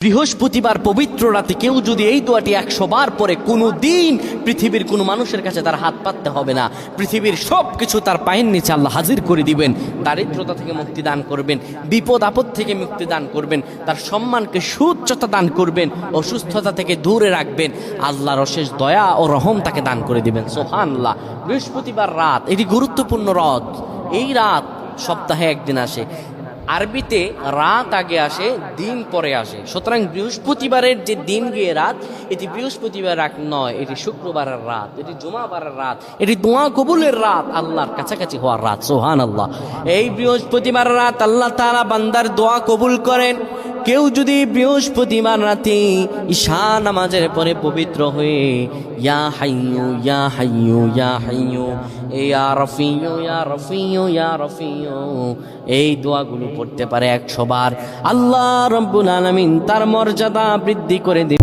বৃহস্পতিবার পবিত্র রাতে কেউ যদি এই দোয়াটি 100 বার পরে কোনো দিন পৃথিবীর কোনো মানুষের কাছে তার হাত পাততে হবে না, পৃথিবীর সব কিছু তার পায়ের নিচে আল্লাহ হাজির করে দিবেন। দারিদ্রতা থেকে মুক্তি দান করবেন, বিপদ আপদ থেকে মুক্তি দান করবেন, তার সম্মানকে সুউচ্চতা দান করবেন, অসুস্থতা থেকে দূরে রাখবেন, আল্লাহর অশেষ দয়া ও রহম তাকে দান করে দিবেন। সুবহানাল্লাহ। বৃহস্পতিবার রাত এটি গুরুত্বপূর্ণ রাত। এই রাত সপ্তাহে একদিন আসে। আরবিতে রাত আগে আসে, দিন পরে আসে। সুতরাং বৃহস্পতিবারের যে দিন গিয়ে রাত, এটি বৃহস্পতিবার রাত নয়, এটি শুক্রবারের রাত, এটি জুমাবারের রাত, এটি দোয়া কবুলের রাত, আল্লাহর কাছাকাছি হওয়ার রাত। সুবহানাল্লাহ। এই বৃহস্পতিবার রাত আল্লাহ তাআলা বান্দার দোয়া কবুল করেন। কেউ যদি বৃহস্পতিবার রাতে ঈশা নামাজের পরে পবিত্র হয়ে ইয়া হাইয়ু ইয়া হাইয়ু ইয়া হাইয়ু ইয়া রফিয়ু ইয়া রফিয়ু ইয়া রফিয়ু এই দোয়াগুলো পড়তে পারে 100 বার, আল্লাহ রাব্বুল আলামিন তার মর্যাদা বৃদ্ধি করে দিবেন।